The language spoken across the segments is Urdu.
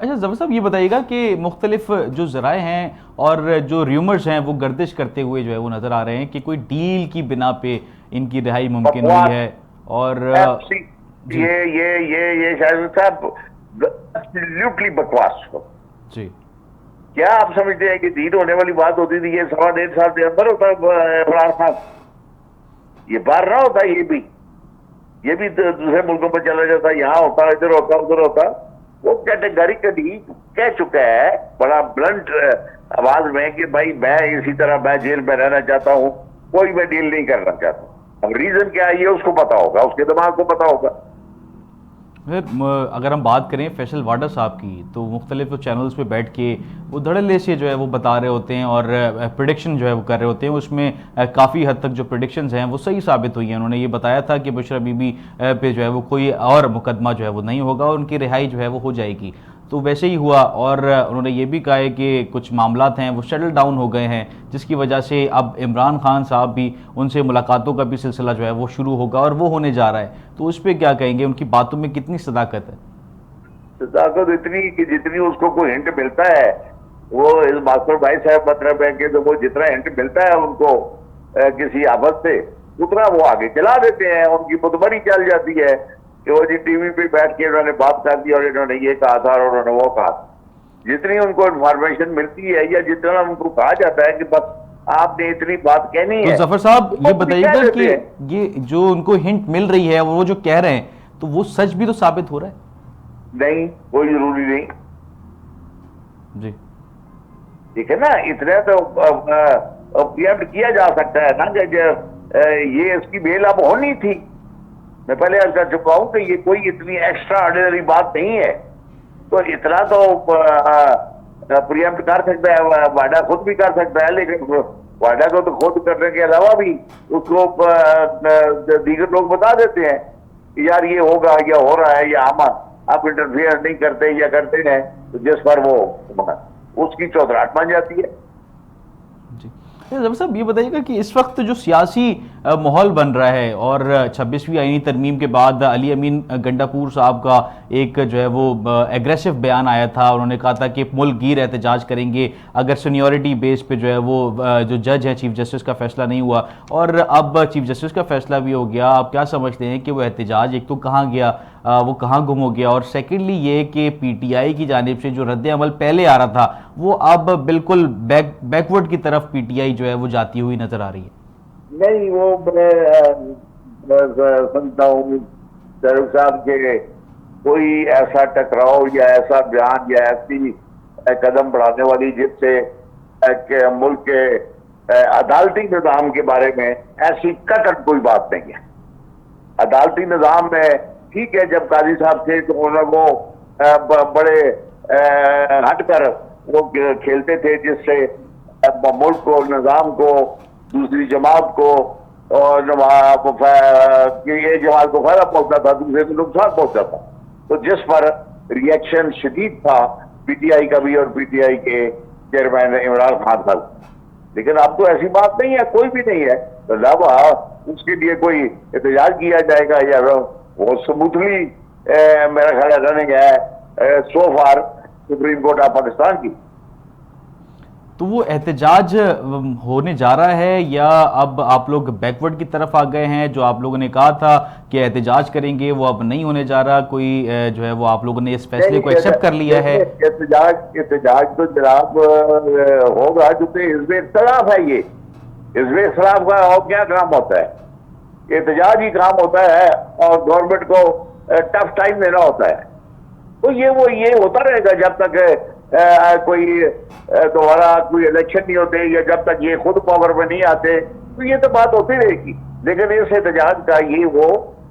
اچھا ظفر صاحب یہ بتائیے گا کہ مختلف جو ذرائع ہیں اور جو ریومرز ہیں وہ گردش کرتے ہوئے جو ہے وہ نظر آ رہے ہیں کہ کوئی ڈیل کی بنا پہ ان کی رہائی ممکن ہوئی ہے، اور یہ شاہد صاحب ایبسلیوٹلی بکواس ہو. جی کیا آپ سمجھتے ہیں کہ ڈیل ہونے والی بات ہوتی تھی؟ یہ 1.5 سال کے اندر ہوتا عمران خان، یہ باہر نہ ہوتا، یہ بھی دوسرے ملکوں میں چلا جاتا، یہاں ہوتا، ادھر ہوتا، ادھر ہوتا. وہ کیٹیگریکلی کہہ چکا ہے بڑا بلنٹ آواز میں کہ بھائی میں اسی طرح میں جیل میں رہنا چاہتا ہوں، کوئی میں ڈیل نہیں کرنا چاہتا ہوں. اب ریزن کیا ہے یہ اس کو پتا ہوگا، اس کے دماغ کو پتا ہوگا. اگر ہم بات کریں فیصل واڈا صاحب کی، تو مختلف چینلز پہ بیٹھ کے وہ دھڑلے سے جو ہے وہ بتا رہے ہوتے ہیں اور پریڈکشن جو ہے وہ کر رہے ہوتے ہیں. اس میں کافی حد تک جو پریڈکشنز ہیں وہ صحیح ثابت ہوئی ہیں. انہوں نے یہ بتایا تھا کہ بشرا بی بی پہ جو ہے وہ کوئی اور مقدمہ جو ہے وہ نہیں ہوگا اور ان کی رہائی جو ہے وہ ہو جائے گی. تو ویسے ہی ہوا، اور انہوں نے یہ بھی کہا ہے کہ کچھ معاملات ہیں وہ شٹل ڈاؤن ہو گئے ہیں، جس کی وجہ سے اب عمران خان صاحب بھی ان سے ملاقاتوں کا بھی سلسلہ جو ہے وہ شروع ہوگا اور وہ ہونے جا رہا ہے. تو اس پہ کیا کہیں گے؟ ان کی باتوں میں کتنی صداقت ہے؟ صداقت اتنی کہ جتنی اس کو کوئی ہنٹ ملتا ہے، وہ ماسٹر بھائی صاحب مطلب ہے کہ وہ جتنا ہنٹ ملتا ہے ان کو کسی آفت سے، اتنا وہ آگے چلا دیتے ہیں. ان کی متبری چل جاتی ہے کہ وہ جی ٹی وی پہ بیٹھ کے انہوں نے بات کر دی اور انہوں نے یہ کہا تھا اور انہوں نے وہ کہا. جتنی ان کو انفارمیشن ملتی ہے یا جتنا ان کو کہا جاتا ہے کہ بس آپ نے اتنی بات کہنی ہے. تو ظفر صاحب یہ بتائیے گا کہ یہ جو ان کو ہنٹ مل رہی ہے وہ جو کہہ رہے ہیں تو وہ سچ بھی تو ثابت ہو رہا ہے؟ نہیں، کوئی ضروری نہیں. جی ٹھیک ہے نا، اتنا تو پریمپٹ کیا جا سکتا ہے نا کہ یہ اس کی بیل اب ہونی تھی. میں پہلے عرض کر چکا ہوں کہ یہ کوئی اتنی ایکسٹرا آرڈینری بات نہیں ہے. تو اتنا تو پریمپٹ کر سکتا ہے، واڈا خود بھی کر سکتا ہے، لیکن واڈا کو تو خود کرنے کے علاوہ بھی اس کو دیگر لوگ بتا دیتے ہیں کہ یار یہ ہوگا یا ہو رہا ہے یا ہم آپ انٹرفیئر نہیں کرتے یا کرتے ہیں، تو جس پر وہ اس کی چودراہٹ بن جاتی ہے. جی ظفر صاحب یہ بتائیے گا کہ اس وقت جو سیاسی ماحول بن رہا ہے اور 26ویں آئینی ترمیم کے بعد علی امین گنڈاپور صاحب کا ایک جو ہے وہ ایگریسو بیان آیا تھا. انہوں نے کہا تھا کہ ملک گیر احتجاج کریں گے اگر سینیورٹی بیس پہ جو ہے وہ جو جج ہیں چیف جسٹس کا فیصلہ نہیں ہوا، اور اب چیف جسٹس کا فیصلہ بھی ہو گیا. آپ کیا سمجھتے ہیں کہ وہ احتجاج ایک تو کہاں گیا، وہ کہاں گم ہو گیا، اور سیکنڈلی یہ کہ پی ٹی آئی کی جانب سے جو رد عمل پہلے آ رہا تھا وہ اب بالکل بیکورڈ کی طرف پی ٹی آئی جو ہے وہ جاتی ہوئی نظر آ رہی ہے؟ نہیں، وہ میں سمجھتا ہوں شاہرخ صاحب کے کوئی ایسا ٹکراؤ یا ایسا بیان یا ایسی قدم بڑھانے والی جس سے ملک کے عدالتی نظام کے بارے میں ایسی قطعاً کوئی بات نہیں ہے. عدالتی نظام میں ٹھیک ہے، جب قاضی صاحب تھے تو انہوں وہ بڑے ہٹ کر وہ کھیلتے تھے جس سے ملک کو، نظام کو، دوسری جماعت کو اور یہ جماعت کو فائدہ پہنچتا تھا، دوسرے کو نقصان پہنچتا تھا. تو جس پر ریئیکشن شدید تھا پی ٹی آئی کا بھی اور پی ٹی آئی کے چیئرمین عمران خان صاحب. لیکن اب تو ایسی بات نہیں ہے، کوئی بھی نہیں ہے. تو اب اس کے لیے کوئی احتجاج کیا جائے گا یا وہ سموتھلی میرا خیال ہے رننگ ہے so far Supreme Court of Pakistan کی. تو وہ احتجاج ہونے جا رہا ہے یا اب آپ لوگ بیکورڈ کی طرف آ گئے ہیں؟ جو آپ لوگوں نے کہا تھا کہ احتجاج کریں گے وہ اب نہیں ہونے جا رہا، کوئی جو ہے وہ آپ لوگوں نے اس فیصلے کو ایکسیپٹ کر لیا ہے؟ احتجاج تو جناب ہوگا کیونکہ حزب اختلاف ہے. یہ حزب اختلاف کا اور کیا کام ہوتا ہے؟ احتجاج ہی کام ہوتا ہے اور گورنمنٹ کو ٹف ٹائم دینا ہوتا ہے. تو یہ ہوتا رہے گا جب تک کوئی دوبارہ کوئی الیکشن نہیں ہوتے یا جب تک یہ خود پاور میں نہیں آتے. تو یہ تو بات ہوتی رہے گی. لیکن اس احتجاج کا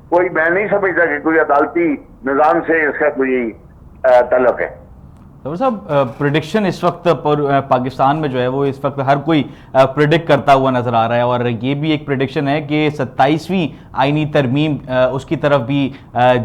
کوئی میں نہیں سمجھتا کہ کوئی عدالتی نظام سے اس کا کوئی تعلق ہے. ڈاکٹر صاحب پریڈکشن اس وقت پاکستان میں جو ہے وہ اس وقت ہر کوئی پریڈکٹ کرتا ہوا نظر آ رہا ہے، اور یہ بھی ایک پریڈکشن ہے کہ 27ویں آئینی ترمیم اس کی طرف بھی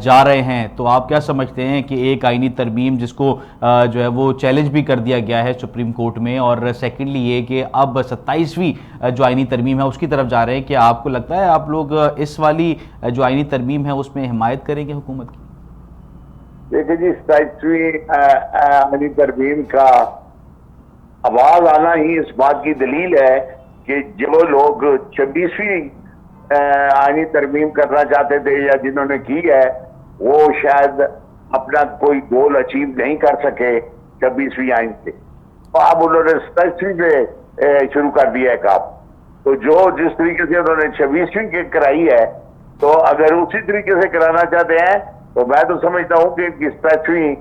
جا رہے ہیں. تو آپ کیا سمجھتے ہیں کہ ایک آئینی ترمیم جس کو جو ہے وہ چیلنج بھی کر دیا گیا ہے سپریم کورٹ میں، اور سیکنڈلی یہ کہ اب 27ویں جو آئینی ترمیم ہے اس کی طرف جا رہے ہیں، کیا آپ کو لگتا ہے آپ لوگ اس والی جو آئینی ترمیم ہے اس میں حمایت کریں گے حکومت کی؟ دیکھیں جی 27ویں آئینی ترمیم کا آواز آنا ہی اس بات کی دلیل ہے کہ جو لوگ 26ویں آئینی ترمیم کرنا چاہتے تھے یا جنہوں نے کی ہے وہ شاید اپنا کوئی گول اچیو نہیں کر سکے 26ویں آئین سے، تو اب انہوں نے 27ویں پہ شروع کر دیا ہے کام. تو جو جس طریقے سے انہوں نے 26ویں کی کرائی ہے تو اگر اسی طریقے سے کرانا چاہتے ہیں تو میں تو سمجھتا ہوں کہ 27ویں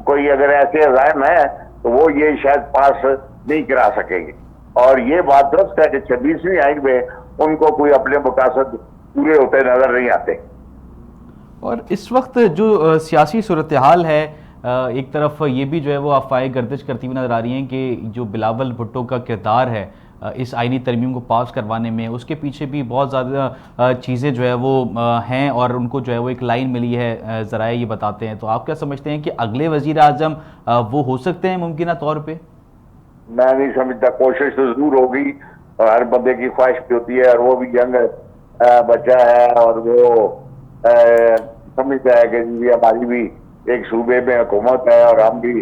کوئی اگر ایسے عزائم ہے تو وہ یہ شاید پاس نہیں کرا سکیں گے. اور یہ بات درست ہے کہ 26ویں آئین میں ان کو کوئی اپنے مقاصد پورے ہوتے نظر نہیں آتے. اور اس وقت جو سیاسی صورتحال ہے، ایک طرف یہ بھی جو ہے وہ افواہیں گردش کرتی ہوئی نظر آ رہی ہیں کہ جو بلاول بھٹو کا کردار ہے اس آئینی ترمیم کو پاس کروانے میں، اس کے پیچھے بھی بہت زیادہ چیزیں جو ہے وہ ہیں اور ان کو جو ہے وہ ایک لائن ملی ہے، ذرائع یہ بتاتے ہیں. تو آپ کیا سمجھتے ہیں کہ اگلے وزیر اعظم وہ ہو سکتے ہیں ممکنہ طور پہ؟ میں نہیں سمجھتا. کوشش تو ضرور ہوگی اور ہر بندے کی خواہش بھی ہوتی ہے، اور وہ بھی ینگ بچہ ہے اور وہ سمجھتا ہے کہ جی ہماری بھی ایک صوبے میں حکومت ہے اور ہم نے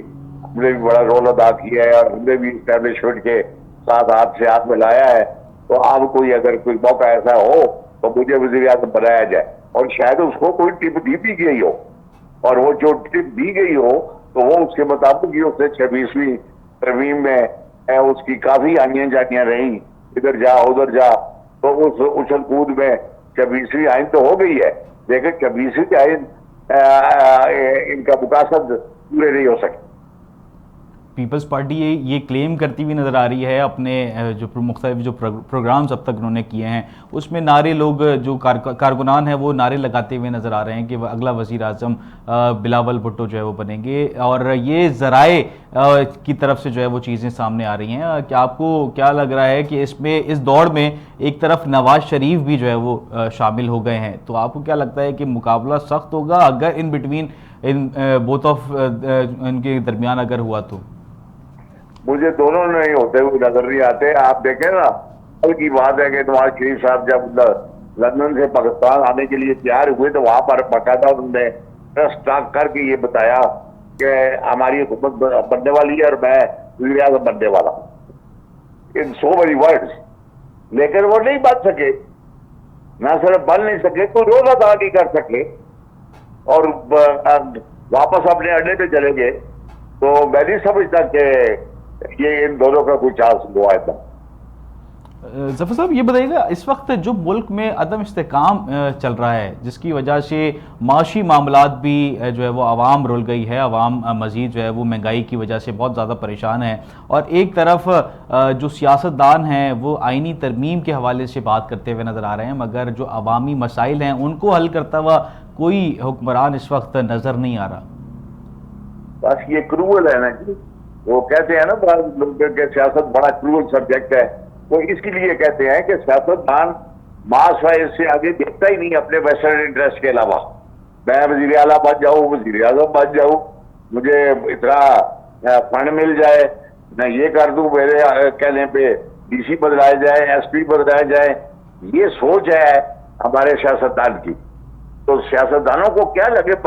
بھی بڑا رول ادا کیا ہے اور ہم نے بھی اسٹیبلشمنٹ کے ساتھ ہاتھ سے ہاتھ ملایا ہے. تو اب اگر کوئی موقع ایسا ہو تو مجھے وزیر اعظم بنایا جائے، اور شاید اس کو کوئی ٹپ دی بھی گئی ہو، اور وہ جو ٹپ دی گئی ہو تو وہ اس کے مطابق ہی اس نے 26ویں ترمیم میں اس کی کافی آنیاں جانیاں رہیں، ادھر جا ادھر جا، تو اس اچھل کود میں 26ویں آئین تو ہو گئی ہے، لیکن 26ویں آئین ان کا مقاصد پورے نہیں ہو سکے. پیپلز پارٹی یہ کلیم کرتی ہوئی نظر آ رہی ہے اپنے جو مختلف جو پروگرامز اب تک انہوں نے کیے ہیں اس میں نعرے، لوگ جو کارکنان ہیں وہ نعرے لگاتے ہوئے نظر آ رہے ہیں کہ اگلا وزیر اعظم بلاول بھٹو جو ہے وہ بنیں گے، اور یہ ذرائع کی طرف سے جو ہے وہ چیزیں سامنے آ رہی ہیں. کہ آپ کو کیا لگ رہا ہے کہ اس دوڑ میں ایک طرف نواز شریف بھی جو ہے وہ شامل ہو گئے ہیں، تو آپ کو کیا لگتا ہے کہ مقابلہ سخت ہوگا اگر ان بٹوین بوتھ آف ان کے درمیان اگر ہوا تو؟ مجھے دونوں نہیں ہوتے ہوئے نظر نہیں آتے. آپ دیکھیں نا، کل کی بات ہے کہ نواز شریف صاحب جب لندن سے پاکستان آنے کے لیے تیار ہوئے تو وہاں پر باقاعدہ انہوں نے پریس ٹاک کر کے یہ بتایا کہ ہماری حکومت بننے والی ہے اور میں وزیر اعظم بننے والا ہوں، ان سو مینی ورڈز. لیکن وہ نہیں بن سکے، نہ صرف بن نہیں سکے، کوئی رول ادا نہیں کر سکے اور واپس اپنے اڈے پہ چلے گئے. تو میں نہیں سمجھتا کہ یہ ان دونوں کا کوئی چانس ہوا ہے. ظفر صاحب یہ بتائیے گا، اس وقت جو ملک میں عدم استحکام چل رہا ہے جس کی وجہ سے معاشی معاملات بھی جو ہے وہ عوام رول گئی ہے، عوام مزید جو ہے وہ مہنگائی کی وجہ سے بہت زیادہ پریشان ہے، اور ایک طرف جو سیاستدان ہیں وہ آئینی ترمیم کے حوالے سے بات کرتے ہوئے نظر آ رہے ہیں، مگر جو عوامی مسائل ہیں ان کو حل کرتا ہوا کوئی حکمران اس وقت نظر نہیں آ رہا. بس یہ کروول ہے نا جی، وہ کہتے ہیں نا بعض لوگ کہ سیاست بڑا کروول سبجیکٹ ہے. وہ اس کے لیے کہتے ہیں کہ سیاستدان ماس وائز سے آگے دیکھتا ہی نہیں اپنے ویسٹرن انٹرسٹ کے علاوہ. میں وزیر اعلیٰ بن جاؤں، وزیر اعظم بن جاؤں، مجھے اتنا فنڈ مل جائے، میں یہ کر دوں، میرے کہنے پہ ڈی سی بدلائے جائے، ایس پی بدلائے جائے. یہ سوچ ہے ہمارے سیاستدان کی. تو سیاستدانوں کو کیا لگے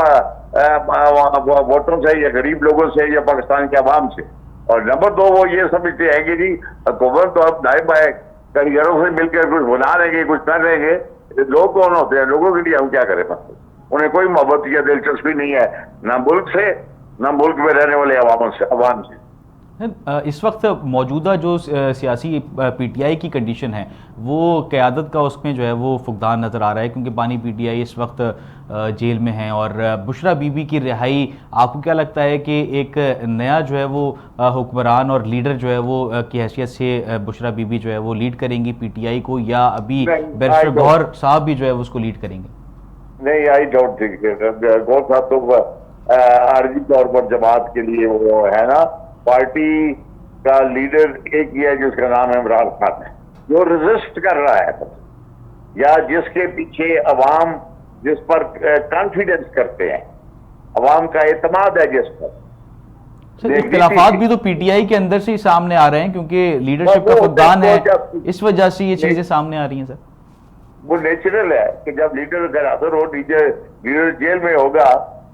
ووٹوں سے یا غریب لوگوں سے یا پاکستان کے عوام سے. اور نمبر دو، وہ یہ سمجھتے ہیں کہ جی حکومت تو اب دائیں بائیں کاریگروں سے مل کر کچھ بنا رہیں گے، کچھ کر رہیں گے. لوگ کون ہوتے ہیں؟ لوگوں کے لیے ہم کیا کریں؟ انہیں کوئی محبت یا دلچسپی نہیں ہے نہ ملک سے نہ ملک میں رہنے والے عوام سے. اس وقت موجودہ جو سیاسی پی ٹی آئی کی کنڈیشن ہے وہ قیادت کا اس میں جو ہے وہ فقدان نظر آ رہا ہے، کیونکہ بانی پی ٹی آئی اس وقت جیل میں ہیں، اور بشرا بی بی کی رہائی، آپ کو کیا لگتا ہے کہ ایک نیا جو ہے وہ حکمران اور لیڈر جو ہے وہ کی حیثیت سے بشرا بی بی جو ہے وہ لیڈ کریں گی پی ٹی آئی کو، یا ابھی بیرسٹر گوہر صاحب بھی جو ہے اس کو لیڈ کریں گے؟ نہیں، آئی ڈونٹ تھنک. گوہر صاحب تو عارضی طور پر جماعت کے لیے وہ ہے نا، پارٹی کا لیڈر ایک ہی ہے جس کا نام عمران خان ہے، جو ریزسٹ کر رہا ہے، یا جس کے پیچھے عوام جس پر کانفیڈنس کرتے ہیں، عوام کا اعتماد ہے جس پر. اختلافات بھی تو پی ٹی آئی کے اندر سے ہی سامنے آ رہے ہیں کیونکہ لیڈرشپ کا فقدان ہے، اس وجہ سے یہ چیزیں سامنے آ رہی ہیں. سر وہ نیچرل ہے کہ جب لیڈر اگر حاضر ہو، لیڈر جیل میں ہوگا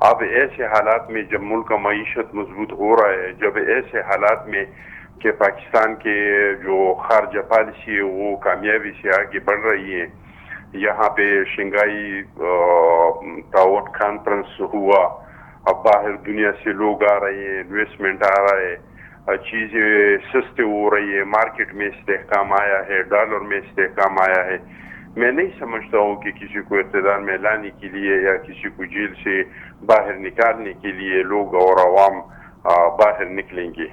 اب ایسے حالات میں جب ملک کا معیشت مضبوط ہو رہا ہے، جب ایسے حالات میں کہ پاکستان کے جو خارجہ پالیسی ہے وہ کامیابی سے آگے بڑھ رہی ہے، یہاں پہ شنگھائی تعاون کانفرنس ہوا، اب باہر دنیا سے لوگ آ رہے ہیں، انویسٹمنٹ آ رہا ہے، چیزیں سستے ہو رہی ہے، مارکیٹ میں استحکام آیا ہے، ڈالر میں استحکام آیا ہے. میں نہیں سمجھتا ہوں کہ کسی کو اقتدار میں لانے کے لیے یا کسی کو جیل سے باہر نکالنے کے لیے لوگ اور عوام باہر نکلیں گے.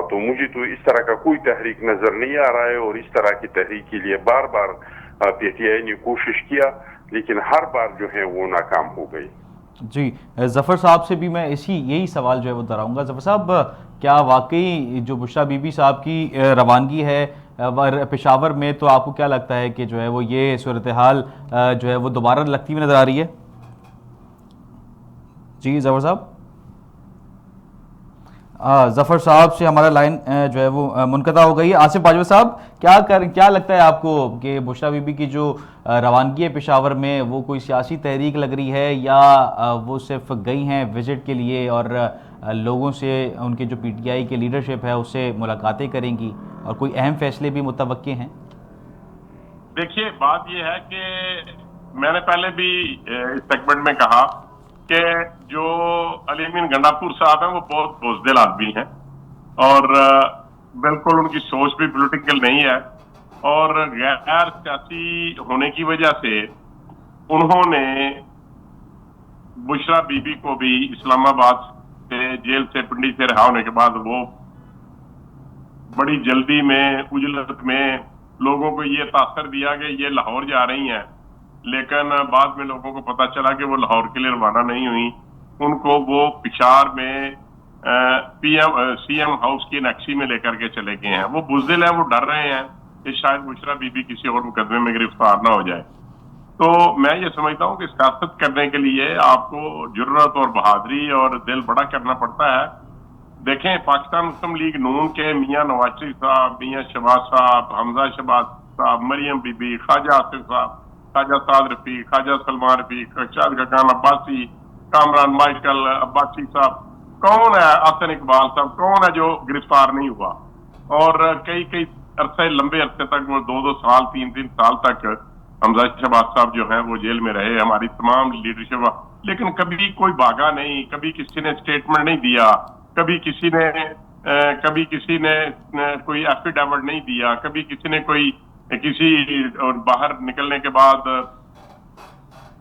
تو مجھے تو اس طرح کا کوئی تحریک نظر نہیں آ رہا ہے، اور اس طرح کی تحریک کے لیے بار بار پی ٹی آئی نے کوشش کیا، لیکن ہر بار جو ہے وہ ناکام ہو گئی. جی ظفر صاحب سے بھی میں یہی سوال جو ہے وہ دہراؤں گا. ظفر صاحب، کیا واقعی جو بشریٰ بی بی صاحب کی روانگی ہے پشاور میں، تو آپ کو کیا لگتا ہے کہ جو ہے وہ یہ صورتحال جو ہے وہ دوبارہ لگتی ہوئی نظر آ رہی ہے؟ جی ظفر صاحب. ظفر صاحب سے ہمارا لائن جو ہے وہ منقطع ہو گئی ہے. آصف باجوہ صاحب، کیا لگتا ہے آپ کو کہ بشریٰ بی بی کی جو روانگی ہے پشاور میں، وہ کوئی سیاسی تحریک لگ رہی ہے، یا وہ صرف گئی ہیں وزٹ کے لیے اور لوگوں سے، ان کے جو پی ٹی آئی کے لیڈرشپ ہے اس سے ملاقاتیں کریں گی، اور کوئی اہم فیصلے بھی متوقع ہیں؟ دیکھیے، بات یہ ہے کہ میں نے پہلے بھی اس سیگمنٹ میں کہا کہ جو علی امین گنڈاپور صاحب ہیں وہ بہت بزدل آدمی ہیں، اور بالکل ان کی سوچ بھی پولیٹیکل نہیں ہے، اور غیر سیاسی ہونے کی وجہ سے انہوں نے بشریٰ بی بی کو بھی اسلام آباد سے جیل سے پنڈی سے رہا ہونے کے بعد وہ بڑی جلدی میں عجلت میں لوگوں کو یہ تاثر دیا کہ یہ لاہور جا رہی ہیں، لیکن بعد میں لوگوں کو پتا چلا کہ وہ لاہور کے لیے روانہ نہیں ہوئی. ان کو وہ پشاور میں سی ایم ہاؤس کی نیکسی میں لے کر کے چلے گئے ہیں. وہ بزدل ہیں، وہ ڈر رہے ہیں کہ شاید بشریٰ بی بی کسی اور مقدمے میں گرفتار نہ ہو جائے. تو میں یہ سمجھتا ہوں کہ سیاست کرنے کے لیے آپ کو جرات اور بہادری اور دل بڑا کرنا پڑتا ہے. دیکھیں، پاکستان مسلم لیگ نون کے میاں نواز شریف صاحب، میاں شہباز صاحب، حمزہ شہباز صاحب، مریم بی بی، خواجہ آصف صاحب، خواجہ سعد رفیق، خواجہ سلمان رفیق، شاہد خاقان عباسی، کامران مائیکل عباسی صاحب، کون ہے حسن اقبال صاحب، کون ہے جو گرفتار نہیں ہوا؟ اور کئی عرصے، لمبے عرصے تک، وہ 2 سال 3 سال تک حمزہ شہباز صاحب جو ہیں وہ جیل میں رہے، ہماری تمام لیڈرشپ، لیکن کبھی کوئی بھاگا نہیں، کبھی کسی نے اسٹیٹمنٹ نہیں دیا، کبھی کسی نے کوئی ایفیڈیوٹ نہیں دیا، کبھی کسی باہر نکلنے کے بعد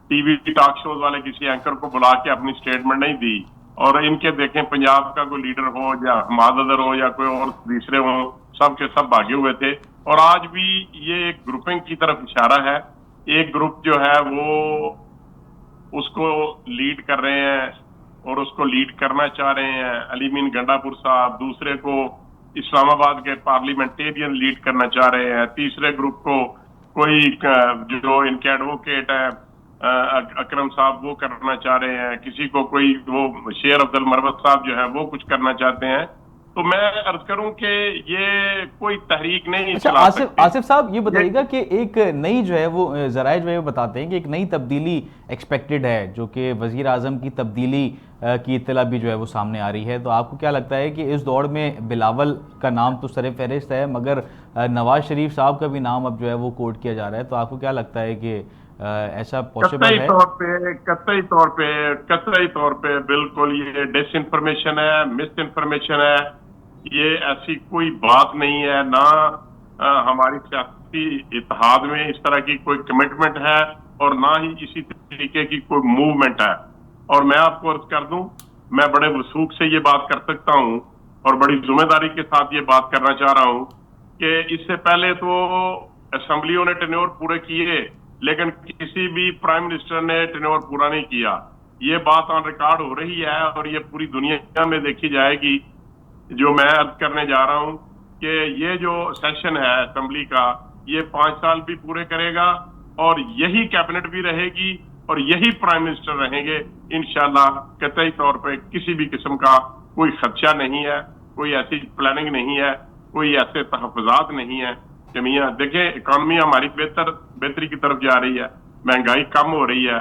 ٹی وی ٹاک شوز والے کسی اینکر کو بلا کے اپنی سٹیٹمنٹ نہیں دی. اور ان کے دیکھیں، پنجاب کا کوئی لیڈر ہو یا حماد اظہر ہو یا کوئی اور دوسرے ہوں، سب کے سب بھاگے ہوئے تھے. اور آج بھی یہ ایک گروپنگ کی طرف اشارہ ہے. ایک گروپ جو ہے وہ اس کو لیڈ کر رہے ہیں اور اس کو لیڈ کرنا چاہ رہے ہیں علی امین گنڈاپور صاحب، دوسرے کو اسلام آباد کے پارلیمنٹیرین لیڈ کرنا چاہ رہے ہیں، تیسرے گروپ کو کوئی جو ان کے ایڈوکیٹ ہے اکرم صاحب وہ کرنا چاہ رہے ہیں، کسی کو کوئی وہ شیر عبد المروت صاحب جو ہے وہ کچھ کرنا چاہتے ہیں. تو میں عرض کروں کہ یہ کوئی تحریک نہیں. اچھا آصف صاحب، یہ بتائیے گا کہ ایک نئی جو ہے وہ ذرائع جو ہے وہ بتاتے ہیں کہ ایک نئی تبدیلی ایکسپیکٹڈ ہے، جو کہ وزیر اعظم کی تبدیلی کی اطلاع بھی جو ہے وہ سامنے آ رہی ہے. تو آپ کو کیا لگتا ہے کہ اس دوڑ میں بلاول کا نام تو سر فہرست ہے، مگر نواز شریف صاحب کا بھی نام اب جو ہے وہ کوٹ کیا جا رہا ہے، تو آپ کو کیا لگتا ہے کہ ایسا پاسبل ہے؟ قطعی طور پہ بالکل یہ ڈس انفارمیشن ہے، مس انفارمیشن ہے. یہ ایسی کوئی بات نہیں ہے، نہ ہماری سیاسی اتحاد میں اس طرح کی کوئی کمٹمنٹ ہے، اور نہ ہی اسی طریقے کی کوئی موومنٹ ہے. اور میں آپ کو عرض کر دوں، میں بڑے وثوق سے یہ بات کر سکتا ہوں اور بڑی ذمہ داری کے ساتھ یہ بات کرنا چاہ رہا ہوں کہ اس سے پہلے تو اسمبلیوں نے ٹینیور پورے کیے، لیکن کسی بھی پرائم منسٹر نے ٹینیور پورا نہیں کیا. یہ بات آن ریکارڈ ہو رہی ہے اور یہ پوری دنیا میں دیکھی جائے گی. جو میں عرض کرنے جا رہا ہوں کہ یہ جو سیشن ہے اسمبلی کا، یہ 5 سال بھی پورے کرے گا، اور یہی کیبنٹ بھی رہے گی، اور یہی پرائم منسٹر رہیں گے انشاءاللہ. قطعی طور پہ کسی بھی قسم کا کوئی خدشہ نہیں ہے، کوئی ایسی پلاننگ نہیں ہے، کوئی ایسے تحفظات نہیں ہے. میاں دیکھیں، اکانومی ہماری بہتری کی طرف جا رہی ہے، مہنگائی کم ہو رہی ہے،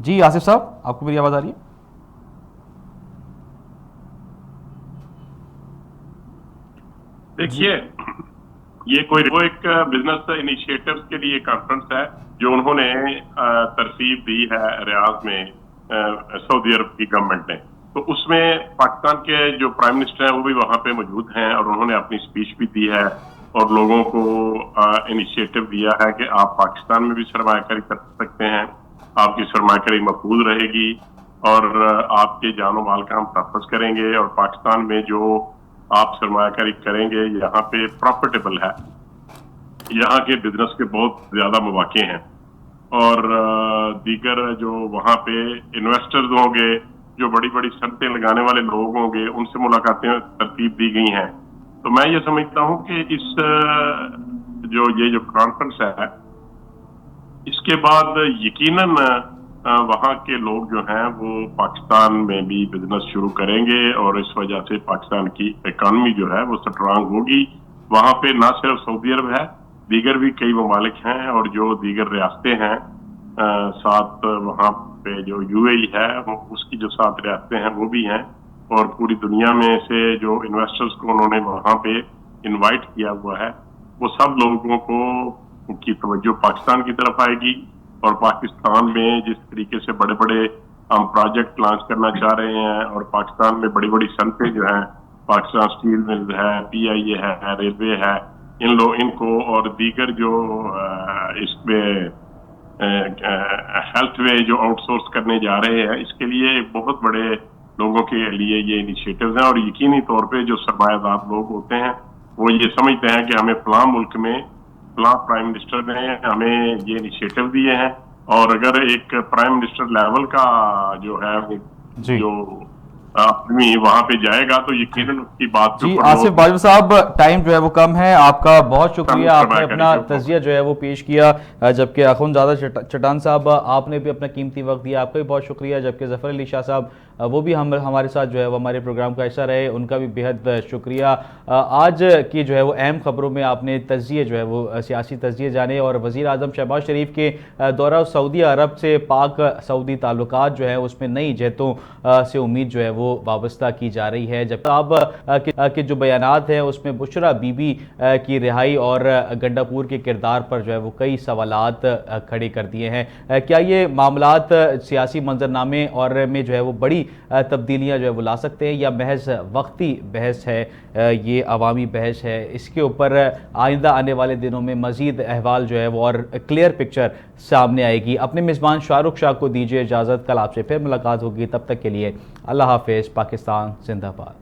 جی آصف صاحب، آپ کو میری آواز آ رہی ہے؟ دیکھیے، یہ وہ ایک بزنس انیشیٹوز کے لیے کانفرنس ہے جو انہوں نے ترتیب دی ہے ریاض میں سعودی عرب کی گورنمنٹ نے. تو اس میں پاکستان کے جو پرائم منسٹر ہیں وہ بھی وہاں پہ موجود ہیں اور انہوں نے اپنی اسپیچ بھی دی ہے اور لوگوں کو انیشیٹو دیا ہے کہ آپ پاکستان میں بھی سرمایہ کاری کر سکتے ہیں، آپ کی سرمایہ کاری محفوظ رہے گی اور آپ کے جان و مال کا ہم تحفظ کریں گے، اور پاکستان میں جو آپ سرمایہ کاری کریں گے یہاں پہ پروفیٹیبل ہے، یہاں کے بزنس کے بہت زیادہ مواقع ہیں، اور دیگر جو وہاں پہ انویسٹرز ہوں گے، جو بڑی بڑی شرطیں لگانے والے لوگ ہوں گے، ان سے ملاقاتیں ترتیب دی گئی ہیں. تو میں یہ سمجھتا ہوں کہ یہ جو کانفرنس ہے اس کے بعد یقیناً وہاں کے لوگ جو ہیں وہ پاکستان میں بھی بزنس شروع کریں گے اور اس وجہ سے پاکستان کی اکانومی جو ہے وہ اسٹرانگ ہوگی. وہاں پہ نہ صرف سعودی عرب ہے، دیگر بھی کئی ممالک ہیں اور جو دیگر ریاستیں ہیں ساتھ وہاں پہ جو یو اے ای ہے اس کی جو 7 ریاستیں ہیں وہ بھی ہیں، اور پوری دنیا میں سے جو انویسٹرز کو انہوں نے وہاں پہ انوائٹ کیا ہوا ہے وہ سب لوگوں کو کی توجہ پاکستان کی طرف آئے گی. اور پاکستان میں جس طریقے سے بڑے بڑے ہم پروجیکٹ لانچ کرنا چاہ رہے ہیں اور پاکستان میں بڑی بڑی صنعتیں جو ہیں، پاکستان اسٹیل ملز ہے، پی آئی اے ہے، ریلوے ہے، ان کو اور دیگر جو اس میں ہیلتھ وے جو آؤٹ سورس کرنے جا رہے ہیں، اس کے لیے بہت بڑے لوگوں کے لیے یہ انیشیٹوز ہیں. اور یقینی طور پہ جو سرمایہ دار لوگ ہوتے ہیں وہ یہ سمجھتے ہیں کہ ہمیں فلاں ملک میں فلاں پرائم منسٹر نے ہمیں یہ انیشیٹو دیے ہیں، اور اگر ایک پرائم منسٹر لیول کا جو ہے جو آدمی وہاں پہ جائے گا تو یقیناً اس کی بات جی آصف باجوہ صاحب، ٹائم جو ہے وہ کم ہے، آپ کا بہت شکریہ، آپ نے اپنا تجزیہ جو ہے وہ پیش کیا، جبکہ اخوندزادہ چٹان صاحب آپ نے بھی اپنا قیمتی وقت دیا، آپ کا بھی بہت شکریہ، جبکہ ظفر علی شاہ صاحب وہ بھی ہمارے ساتھ جو ہے وہ ہمارے پروگرام کا حصہ رہے، ان کا بھی بہت شکریہ. آج کی جو ہے وہ اہم خبروں میں آپ نے تجزیے جو ہے وہ سیاسی تجزیے جانے، اور وزیر اعظم شہباز شریف کے دورہ سعودی عرب سے پاک سعودی تعلقات جو ہے اس میں نئی جہتوں سے امید جو ہے وہ وابستہ کی جا رہی ہے. جب آپ کے جو بیانات ہیں اس میں بشرا بی بی کی رہائی اور گنڈاپور کے کردار پر جو ہے وہ کئی سوالات کھڑے کر دیے ہیں. کیا یہ معاملات سیاسی منظرنامے اور میں جو ہے وہ بڑی تبدیلیاں جو ہے وہ لا سکتے ہیں، یا محض وقتی بحث ہے، یہ عوامی بحث ہے؟ اس کے اوپر آئندہ آنے والے دنوں میں مزید احوال جو ہے وہ اور کلیئر پکچر سامنے آئے گی. اپنے میزبان شاہ رخ شاہ کو دیجیے اجازت، کل آپ سے پھر ملاقات ہوگی، تب تک کے لیے اللہ حافظ. پاکستان زندہ باد.